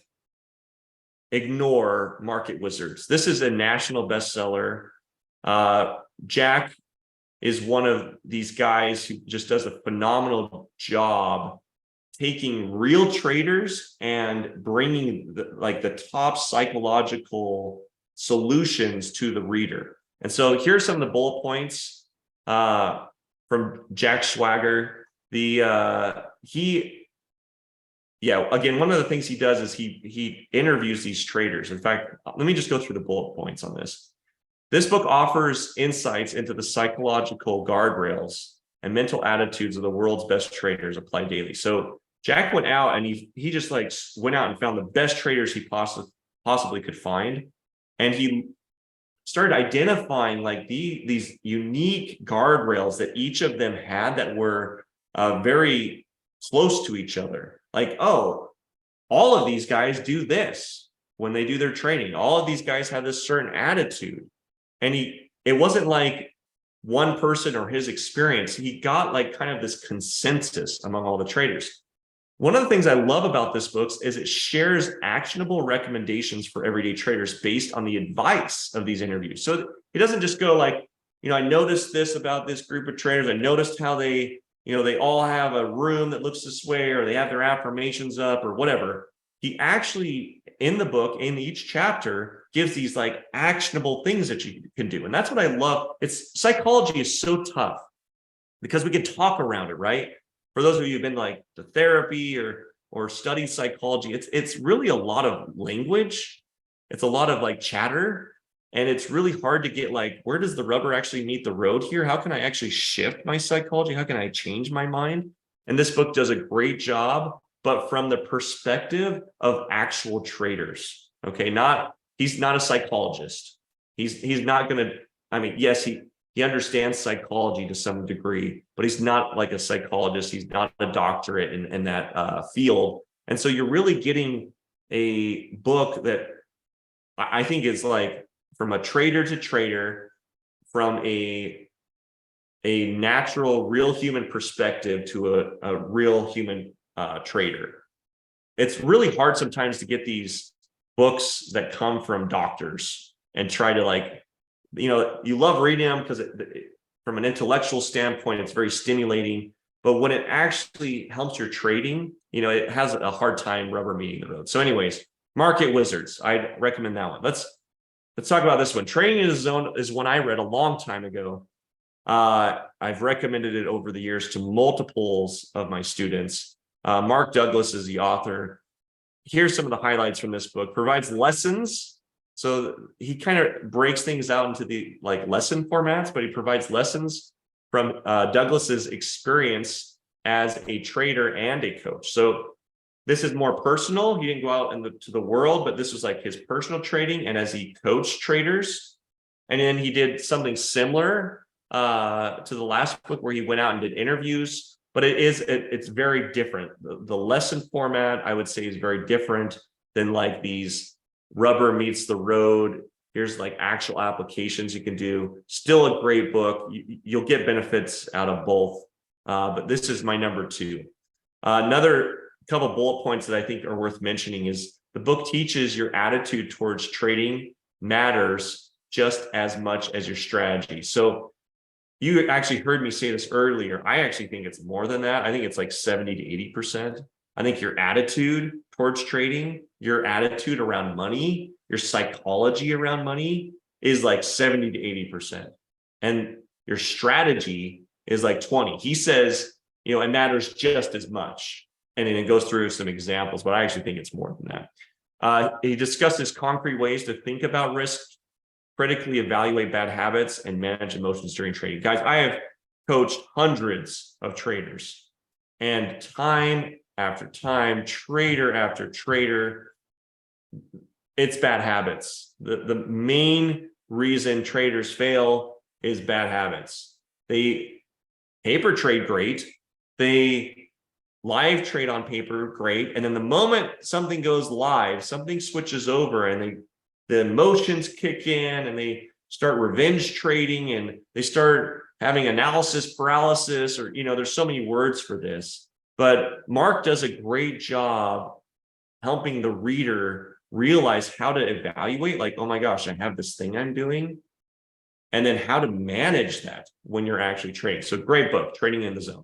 ignore Market Wizards. This is a national bestseller. Jack is one of these guys who just does a phenomenal job taking real traders and bringing the top psychological solutions to the reader. And so here's some of the bullet points from Jack Swagger. He yeah, again, one of the things he does is he interviews these traders. In fact, let me just go through the bullet points on this. This book offers insights into the psychological guardrails and mental attitudes of the world's best traders applied daily. So Jack went out and he just like went out and found the best traders he possibly could find. And he started identifying like these unique guardrails that each of them had that were very close to each other. Like, oh, all of these guys do this when they do their trading. All of these guys have this certain attitude. And it wasn't like one person or his experience. He got like kind of this consensus among all the traders. One of the things I love about this book is it shares actionable recommendations for everyday traders based on the advice of these interviews. So it doesn't just go like, I noticed this about this group of traders. I noticed how they all have a room that looks this way, or they have their affirmations up or whatever. He actually, in the book, in each chapter, gives these like actionable things that you can do. And that's what I love. Psychology is so tough because we can talk around it, right? For those of you who've been like to therapy or studied psychology, it's really a lot of language. It's a lot of like chatter. And it's really hard to get like, where does the rubber actually meet the road here? How can I actually shift my psychology? How can I change my mind? And this book does a great job, but from the perspective of actual traders. Okay, he's not a psychologist. He's not going to, yes, he understands psychology to some degree, but he's not like a psychologist. He's not a doctorate in that field. And so you're really getting a book that I think is like from a trader to trader, from a natural, real human perspective to a real human trader. It's really hard sometimes to get these books that come from doctors and try to like, you love reading them because from an intellectual standpoint, it's very stimulating. But when it actually helps your trading, it has a hard time rubber meeting the road. So anyways, Market Wizards, I'd recommend that one. Let's talk about this one. Trading in the Zone is one I read a long time ago. I've recommended it over the years to multiples of my students. Mark Douglas is the author. Here's some of the highlights from this book. Provides lessons. So he kind of breaks things out into the like lesson formats, but he provides lessons from Douglas's experience as a trader and a coach. So this is more personal. He didn't go out into the world, but this was like his personal trading and as he coached traders. And then he did something similar to the last book where he went out and did interviews, but it's very different. The lesson format, I would say, is very different than like these rubber meets the road. Here's like actual applications you can do. Still a great book. You'll get benefits out of both. But this is my number 2. Another couple bullet points that I think are worth mentioning is the book teaches your attitude towards trading matters just as much as your strategy. So you actually heard me say this earlier. I actually think it's more than that. I think it's like 70 to 80%. I think your attitude towards trading, your attitude around money, your psychology around money is like 70 to 80%. And your strategy is like 20. He says, it matters just as much. And then it goes through some examples, but I actually think it's more than that. He discusses concrete ways to think about risk, critically evaluate bad habits, and manage emotions during trading. Guys, I have coached hundreds of traders, and time after time, trader after trader, it's bad habits. The main reason traders fail is bad habits. They paper trade great. They live trade on paper great. And then the moment something goes live, something switches over and the emotions kick in and they start revenge trading and they start having analysis paralysis, or, there's so many words for this. But Mark does a great job helping the reader realize how to evaluate, like, oh my gosh, I have this thing I'm doing, and then how to manage that when you're actually trading. So great book, Trading in the Zone.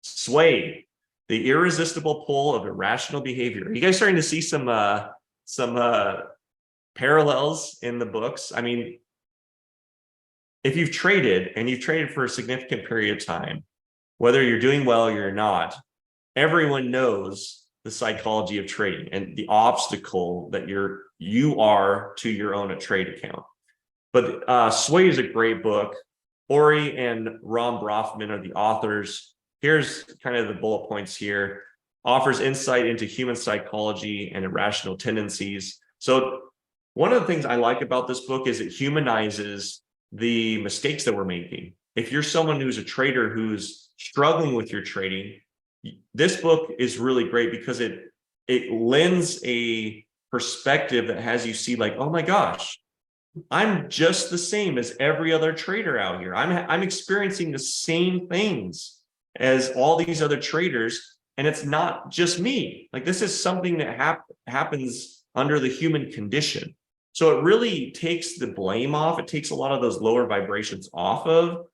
Sway, the irresistible pull of irrational behavior. Are you guys starting to see some parallels in the books? I mean, if you've traded and you've traded for a significant period of time, whether you're doing well or you're not, everyone knows the psychology of trading and the obstacle that you are to your own trade account. But Sway is a great book. Ori and Ron Brofman are the authors. Here's kind of the bullet points here. Offers insight into human psychology and irrational tendencies. So one of the things I like about this book is it humanizes the mistakes that we're making. If you're someone who's a trader who's struggling with your trading, this book is really great because it lends a perspective that has you see like, oh my gosh, I'm just the same as every other trader out here. I'm experiencing the same things as all these other traders, and it's not just me. Like this is something that happens under the human condition. So it really takes the blame off. It takes a lot of those lower vibrations off of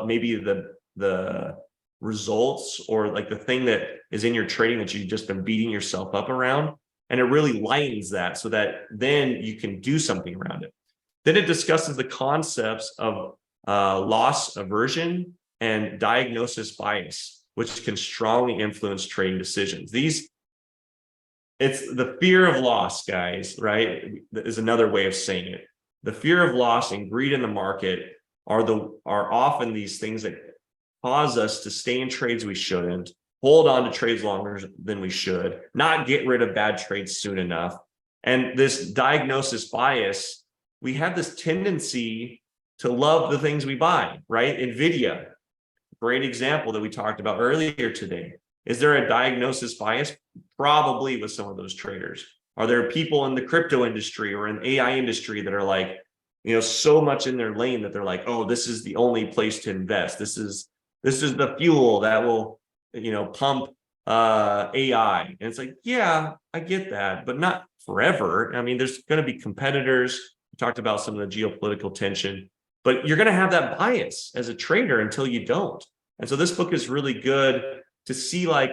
maybe the results or like the thing that is in your trading that you've just been beating yourself up around. And it really lightens that so that then you can do something around it. Then it discusses the concepts of loss aversion and diagnosis bias, which can strongly influence trading decisions. It's the fear of loss, guys, right? Is another way of saying it. The fear of loss and greed in the market are often these things that cause us to stay in trades we shouldn't, hold on to trades longer than we should, not get rid of bad trades soon enough. And this diagnosis bias, we have this tendency to love the things we buy, right? Nvidia, great example that we talked about earlier today. Is there a diagnosis bias? Probably with some of those traders. Are there people in the crypto industry or in the AI industry that are like, so much in their lane that they're like, oh, this is the only place to invest. This is the fuel that will, pump AI. And it's like, yeah, I get that, but not forever. I mean, there's going to be competitors. We talked about some of the geopolitical tension, but you're going to have that bias as a trader until you don't. And so this book is really good to see like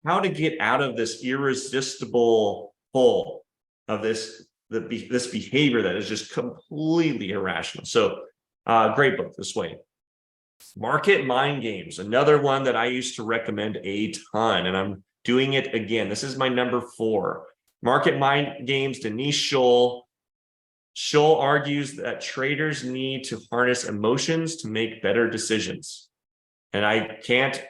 how to get out of this irresistible pull of this behavior that is just completely irrational. So great book this way. Market Mind Games, another one that I used to recommend a ton, and I'm doing it again. This is my number 4. Market Mind Games, Denise Scholl. Scholl argues that traders need to harness emotions to make better decisions. And I can't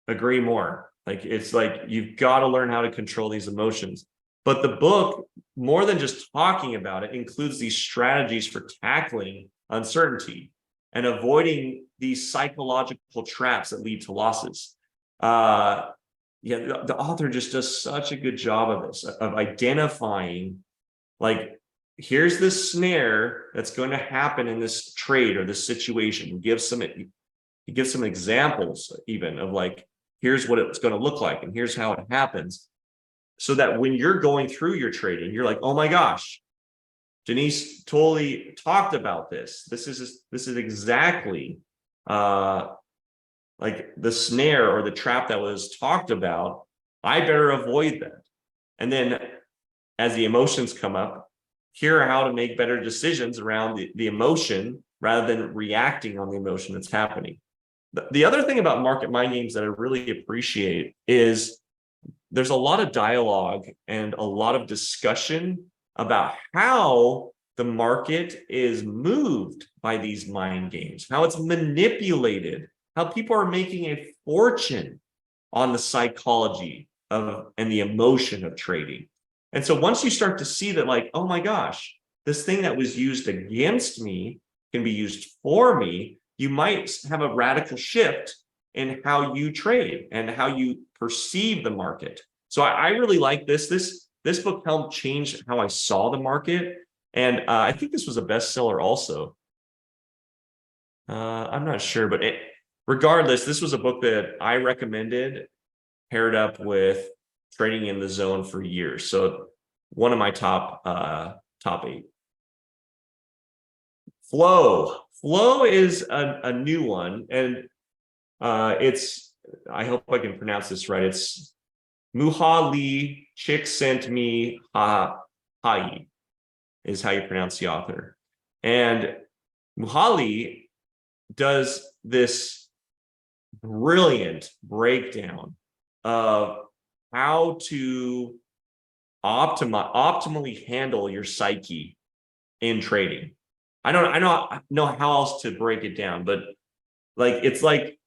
agree more. Like, it's like, you've got to learn how to control these emotions. But the book, more than just talking about it, includes these strategies for tackling uncertainty and avoiding these psychological traps that lead to losses. The author just does such a good job of this, of identifying, like, here's this snare that's going to happen in this trade or this situation. He gives some examples even of like, here's what it's going to look like, and here's how it happens. So that when you're going through your trading, you're like, oh my gosh, Denise totally talked about this. This is exactly like the snare or the trap that was talked about. I better avoid that. And then as the emotions come up, here are how to make better decisions around the emotion rather than reacting on the emotion that's happening. The other thing about Market Mind Games that I really appreciate is there's a lot of dialogue and a lot of discussion about how the market is moved by these mind games, how it's manipulated, how people are making a fortune on the psychology of and the emotion of trading. And so once you start to see that, like, oh my gosh, this thing that was used against me can be used for me, you might have a radical shift in how you trade and how you perceive the market. So I really like this. This book helped change how I saw the market. And I think this was a bestseller also. I'm not sure, but regardless, this was a book that I recommended, paired up with Trading in the Zone for years. So one of my top 8. Flow is a new one, and it's, I hope I can pronounce this right. It's Muhali Csikszentmihalyi is how you pronounce the author. And Muhali does this brilliant breakdown of how to optimally handle your psyche in trading. I don't know how else to break it down, but it's like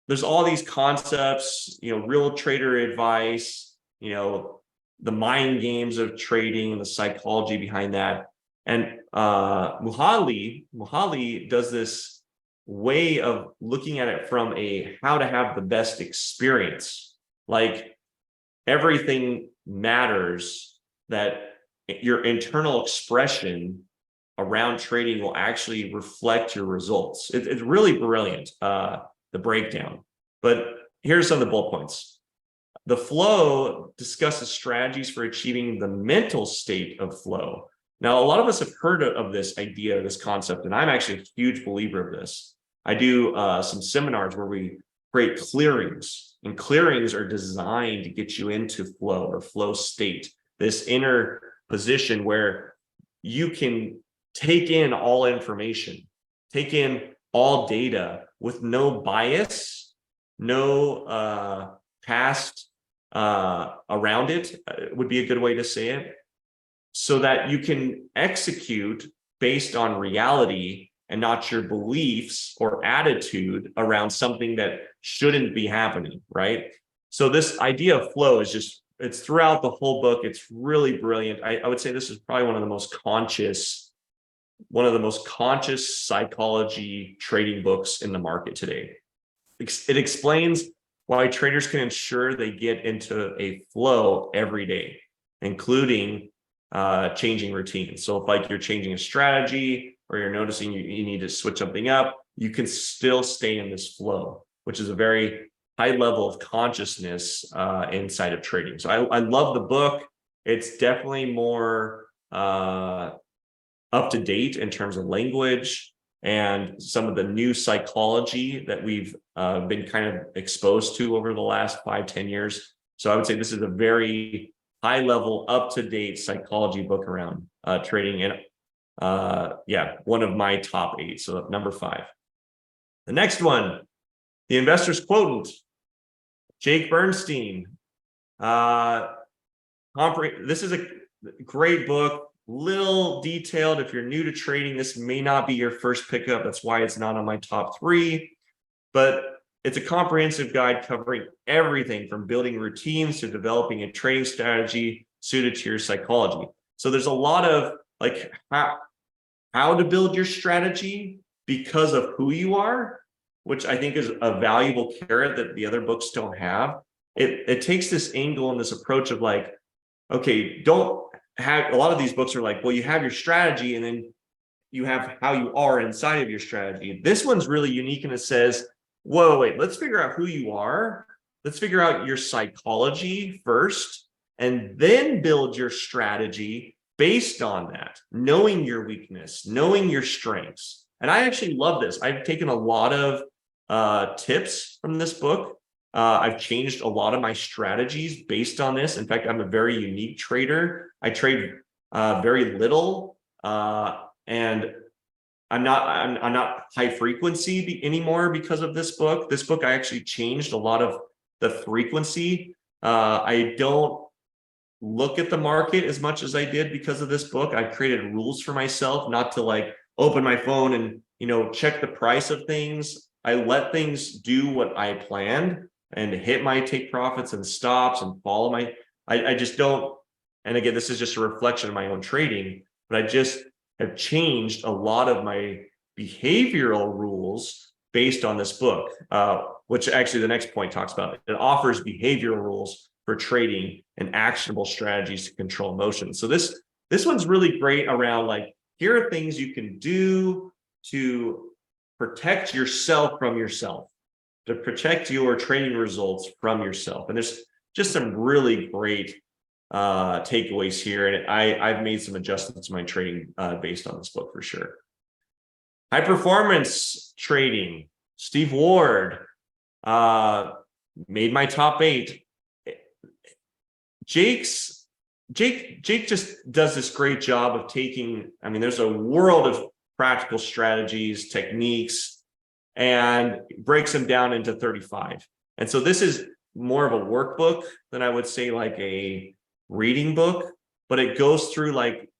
there's all these concepts, real trader advice, the mind games of trading and the psychology behind that. And Muhali does this way of looking at it from how to have the best experience. Like everything matters, that your internal expression around trading will actually reflect your results. It's really brilliant, the breakdown. But here's some of the bullet points. The flow discusses strategies for achieving the mental state of flow. Now, a lot of us have heard of this idea, this concept, and I'm actually a huge believer of this. I do some seminars where we create clearings, and clearings are designed to get you into flow or flow state, this inner position where you can take in all information, take in all data with no bias, no past around it, would be a good way to say it, so that you can execute based on reality and not your beliefs or attitude around something that shouldn't be happening, right? So this idea of flow is it's throughout the whole book. It's really brilliant. I would say this is probably one of the most conscious psychology trading books in the market today. It explains why traders can ensure they get into a flow every day, including changing routines. So if you're changing a strategy or you're noticing you need to switch something up, you can still stay in this flow, which is a very high level of consciousness inside of trading. So I love the book. It's definitely more up to date in terms of language and some of the new psychology that we've been kind of exposed to over the last 5-10 years. So I would say this is a very high level, up to date psychology book around trading. And one of my top 8. So number 5. The next one, The Investor's Quotient, Jake Bernstein. This is a great book. Little detailed. If you're new to trading, this may not be your first pickup. That's why it's not on my top 3, but it's a comprehensive guide covering everything from building routines to developing a trading strategy suited to your psychology. So there's a lot of how to build your strategy because of who you are, which I think is a valuable carrot that the other books don't have. It takes this angle and this approach of okay, don't have, a lot of these books are well, you have your strategy and then you have how you are inside of your strategy. This one's really unique, and it says, whoa, wait, let's figure out who you are. Let's figure out your psychology first, and then build your strategy based on that, knowing your weakness, knowing your strengths. And I actually love this. I've taken a lot of tips from this book. I've changed a lot of my strategies based on this. In fact, I'm a very unique trader. I trade very little, and I'm not high frequency anymore because of this book. This book, I actually changed a lot of the frequency. I don't look at the market as much as I did because of this book. I created rules for myself not to open my phone and check the price of things. I let things do what I planned and hit my take profits and stops and follow I just don't. And again, this is just a reflection of my own trading, but I just have changed a lot of my behavioral rules based on this book, which actually the next point talks about. It offers behavioral rules for trading and actionable strategies to control emotions. So this one's really great around here are things you can do to protect yourself from yourself, to protect your trading results from yourself. And there's just some really great takeaways here. And I've made some adjustments to my trading based on this book for sure. High performance trading, Steve Ward, made my top 8. Jake just does this great job of taking, there's a world of practical strategies, techniques, and breaks them down into 35. And so this is more of a workbook than I would say like a reading book, but it goes through like,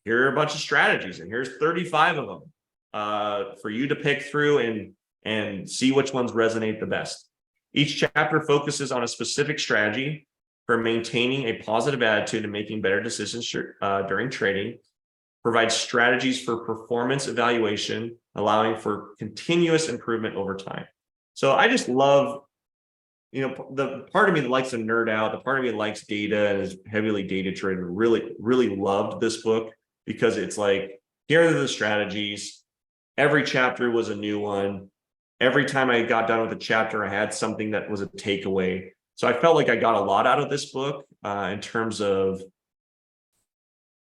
here are a bunch of strategies and here's 35 of them for you to pick through and see which ones resonate the best. Each chapter focuses on a specific strategy for maintaining a positive attitude and making better decisions during trading, provides strategies for performance evaluation, allowing for continuous improvement over time. So I just love, the part of me that likes to nerd out, the part of me that likes data and is heavily data driven, really loved this book, because it's like, here are the strategies. Every chapter was a new one. Every time I got done with a chapter, I had something that was a takeaway. So I felt like I got a lot out of this book in terms of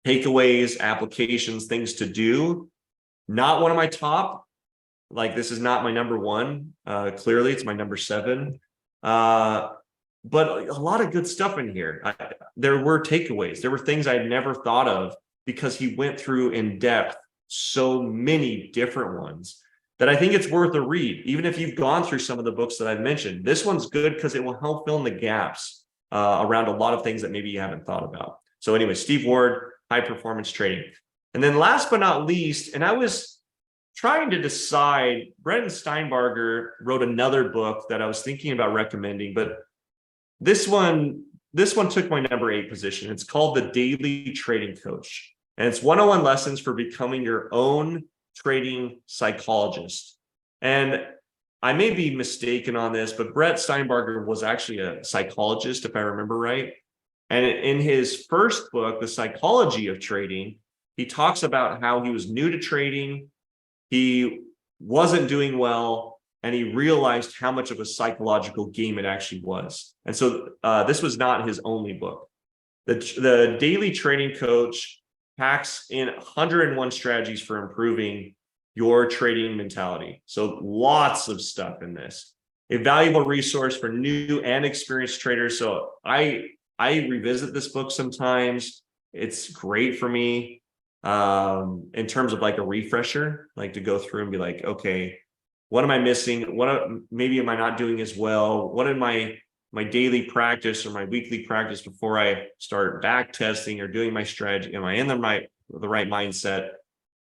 takeaways, applications, things to do. Not one of my top, like this is not my number one. Clearly it's my number 7. But a lot of good stuff in here. There were takeaways. There were things I'd never thought of, because he went through in depth so many different ones that I think it's worth a read. Even if you've gone through some of the books that I've mentioned, this one's good because it will help fill in the gaps around a lot of things that maybe you haven't thought about. So anyway, Steve Ward, High Performance Trading. And then last but not least, and I was trying to decide, Brendan Steinbarger wrote another book that I was thinking about recommending, but this one took my number 8 position. It's called The Daily Trading Coach. And it's 101 lessons for becoming your own trading psychologist. And I may be mistaken on this, but Brett Steinbarger was actually a psychologist, if I remember right. And in his first book, The Psychology of Trading, he talks about how he was new to trading. He wasn't doing well, and he realized how much of a psychological game it actually was. And so this was not his only book. The Daily Trading Coach packs in 101 strategies for improving your trading mentality. So lots of stuff in this. A valuable resource for new and experienced traders. So I revisit this book sometimes. It's great for me in terms of like a refresher, like to go through and be like, okay, what am I missing? Maybe am I not doing as well? What in my daily practice or my weekly practice before I start back testing or doing my strategy? Am I in the right mindset?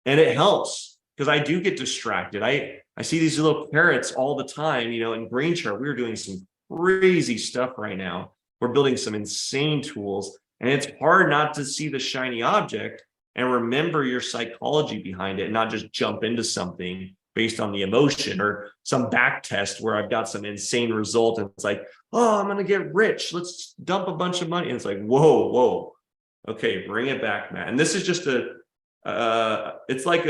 And it helps, because I do get distracted. I see these little carrots all the time. In GreenChart, we're doing some crazy stuff right now. We're building some insane tools, and it's hard not to see the shiny object and remember your psychology behind it, and not just jump into something based on the emotion or some back test where I've got some insane result and it's like, oh, I'm going to get rich. Let's dump a bunch of money. And it's like, whoa. Okay, bring it back, Matt. And this is just it's like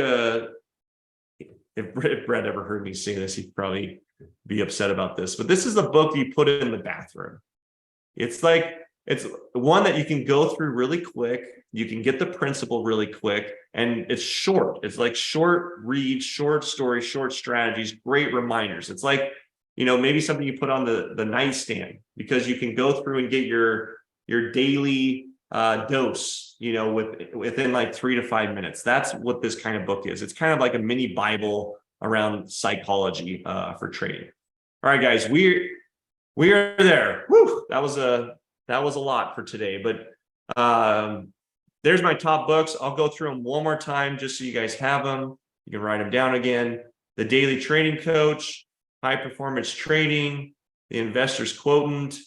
if Brett ever heard me say this, he'd probably be upset about this, but this is the book you put in the bathroom. It's one that you can go through really quick. You can get the principle really quick, and it's short. It's like short reads, short stories, short strategies, great reminders. It's like, maybe something you put on the nightstand, because you can go through and get your daily dose, within like 3 to 5 minutes. That's what this kind of book is. It's kind of like a mini Bible around psychology for trading. All right, guys, we are there. Woo! That was a lot for today, but there's my top books. I'll go through them one more time just so you guys have them. You can write them down again. The Daily Trading Coach, High Performance Trading, The Investor's Quotient,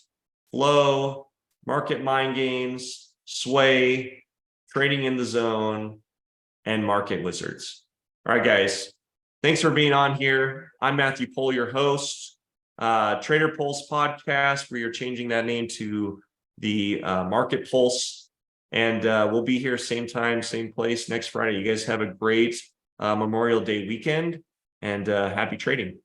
Flow, Market Mind Games, Sway, Trading in the Zone, and Market Wizards. All right, guys. Thanks for being on here. I'm Matthew Pohl, your host. Trader Pulse podcast. We are changing that name to the Market Pulse. And we'll be here same time, same place next Friday. You guys have a great Memorial Day weekend, and happy trading.